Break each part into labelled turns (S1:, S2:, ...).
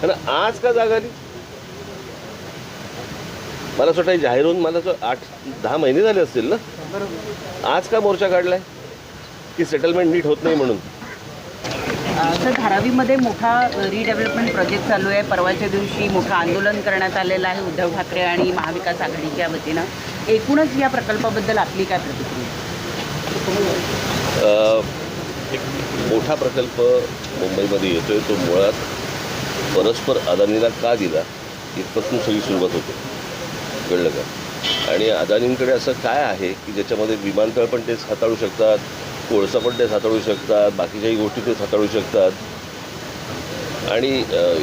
S1: आणि आज का जागा आली? मला असं वाटतं जाहीर होऊन मला 8-10 महिने झाले असतील ना. आज का मोर्चा काढलाय की सेटलमेंट नीट होत नाही म्हणून?
S2: तर धारावीमध्ये मोठा रिडेव्हलपमेंट प्रोजेक्ट चालू आहे. परवाच्या दिवशी मोठं आंदोलन करण्यात आलेलं आहे उद्धव ठाकरे आणि महाविकास आघाडीच्या वतीनं. एकूणच या प्रकल्पाबद्दल आपली काय प्रतिक्रिया?
S1: एक मोठा प्रकल्प मुंबईमध्ये येतोय, तो मुळात परस्पर अदानीला का दिला इथपासून सगळी सुरुवात होते, कळलं का? आणि अदानींकडे असं काय आहे की ज्याच्यामध्ये विमानतळ पण तेच हाताळू शकतात, कोळसा पण तेच हाताळू शकतात, बाकीच्याही गोष्टी तेच हाताळू शकतात. आणि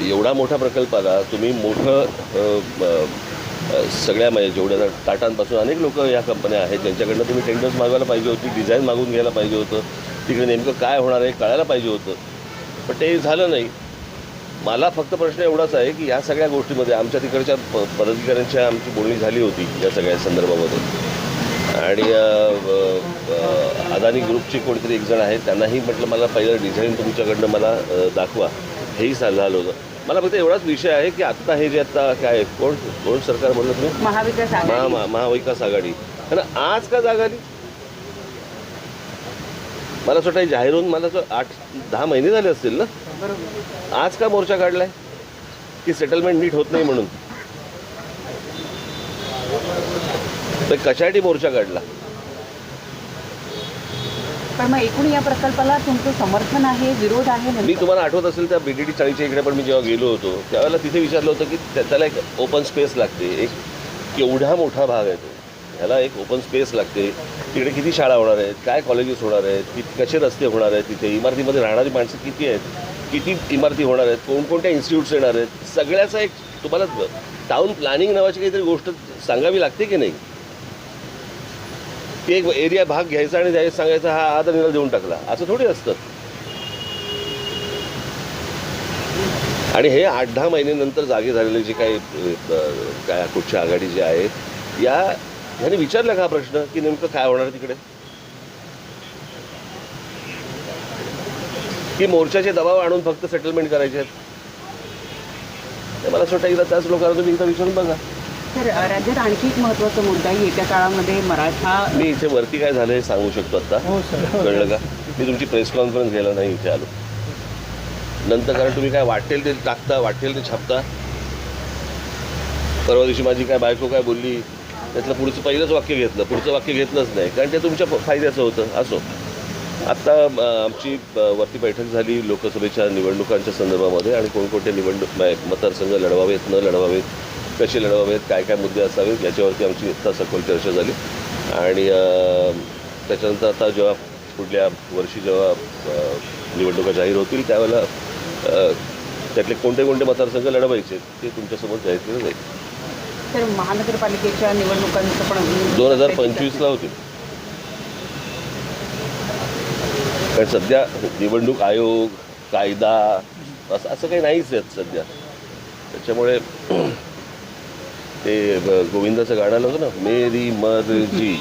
S1: एवढा मोठा प्रकल्पाला तुम्ही मोठं सगळ्या म्हणजे जेवढ्या टाटांपासून अनेक लोक या कंपन्या आहेत त्यांच्याकडनं तुम्ही टेंडर्स मागवायला पाहिजे होती, डिझाईन मागून घ्यायला पाहिजे होतं, तिकडे नेमकं काय होणार आहे कळायला पाहिजे होतं, पण ते झालं नाही. मला फक्त प्रश्न एवढाच आहे की या सगळ्या गोष्टीमध्ये आमच्या तिकडच्या पदाधिकाऱ्यांच्या आमची बोलणी झाली होती या सगळ्या संदर्भामध्ये. आणि अदानी ग्रुपचे कोणीतरी एक जण आहेत त्यांनाही म्हटलं मला पहिलं डिझाईन तुमच्याकडनं मला दाखवा, हेही झालं होतं. मला फक्त एवढाच विषय आहे की आत्ता हे जे आता काय कोण सरकार बोललं तुम्ही?
S2: महाविकास आघाडी.
S1: महाविकास आघाडी. आणि आज का जागा आली? मला असं वाटतं जाहीर होऊन मला 8-10 महिने झाले असतील ना. आज का मोर्चा काढलाय की सेटलमेंट नीट होत नाही म्हणून? तर कशासाठी मोर्चा काढला?
S2: पण मग एकूण या प्रकल्पाला तुमचं समर्थन आहे, विरोध आहे?
S1: मी तुम्हाला आठवत असेल त्या BTT चाळीच्या इकडे पण मी जेव्हा गेलो होतो त्यावेळेला तिथे विचारलं होतं की त्याला एक ओपन स्पेस लागते. एक केवढा मोठा भाग आहे तो, ह्याला एक ओपन स्पेस लागते. तिकडे किती शाळा होणार आहेत, काय कॉलेजेस होणार आहेत, कसे रस्ते होणार आहेत, तिथे इमारतीमध्ये राहणारी माणसं किती आहेत, किती इमारती होणार आहेत, कोणकोणत्या इन्स्टिट्यूट्स येणार आहेत, सगळ्याचा एक तुम्हाला टाउन प्लॅनिंग नावाची काहीतरी गोष्ट सांगावी लागते की नाही? ते एक एरिया भाग घ्यायचा आणि त्यावेळेस सांगायचा हा अदानीला देऊन टाकला, असं थोडी असतं. आणि हे 8-10 महिन्यानंतर जागे झालेले जे काही काय कुठच्या आघाडी जे आहेत ह्याने विचारला का प्रश्न की नेमकं काय होणार तिकडे? की मोर्चाचे दबाव आणून फक्त सेटलमेंट करायचे आहेत? मला असं वाटतं एकदा त्याच लोकांना तुम्ही एकदा विचारून बघा.
S2: तर राज्यात आणखी एक महत्त्वाचा मुद्दा येत्या काळामध्ये मराठा.
S1: मी इथे वरती काय झालं हे सांगू शकतो आता, कळलं का? मी तुमची प्रेस कॉन्फरन्स घ्यायला नाही इथे आलो नंतर, कारण तुम्ही काय वाटेल ते टाकता, वाटेल ते छापता. परवा दिवशी माझी काय बायको काय बोलली त्यातलं पुढचं पहिलंच वाक्य घेतलं, पुढचं वाक्य घेतलंच नाही, कारण ते तुमच्या फायद्याचं होतं. असो, आत्ता आमची वरती बैठक झाली लोकसभेच्या निवडणुकांच्या संदर्भामध्ये आणि कोणकोणते मतदारसंघ लढवावेत, न लढवावेत, कसे लढवावेत, काय काय मुद्दे असावेत याच्यावरती आमची इतका सखोल चर्चा झाली. आणि त्याच्यानंतर आता जेव्हा पुढल्या वर्षी जेव्हा निवडणुका जाहीर होतील त्यावेळेला त्यातले कोणते कोणते मतदारसंघ लढवायचे ते तुमच्यासमोर जाहीर केलं जाईल.
S2: तर महानगरपालिकेच्या निवडणुकांचं पण
S1: 2025ला होतील. कारण सध्या निवडणूक आयोग, कायदा असं काही नाहीच आहेत सध्या. त्याच्यामुळे ते गोविंदाचं गाणं होतं ना, मेरी मर्जी.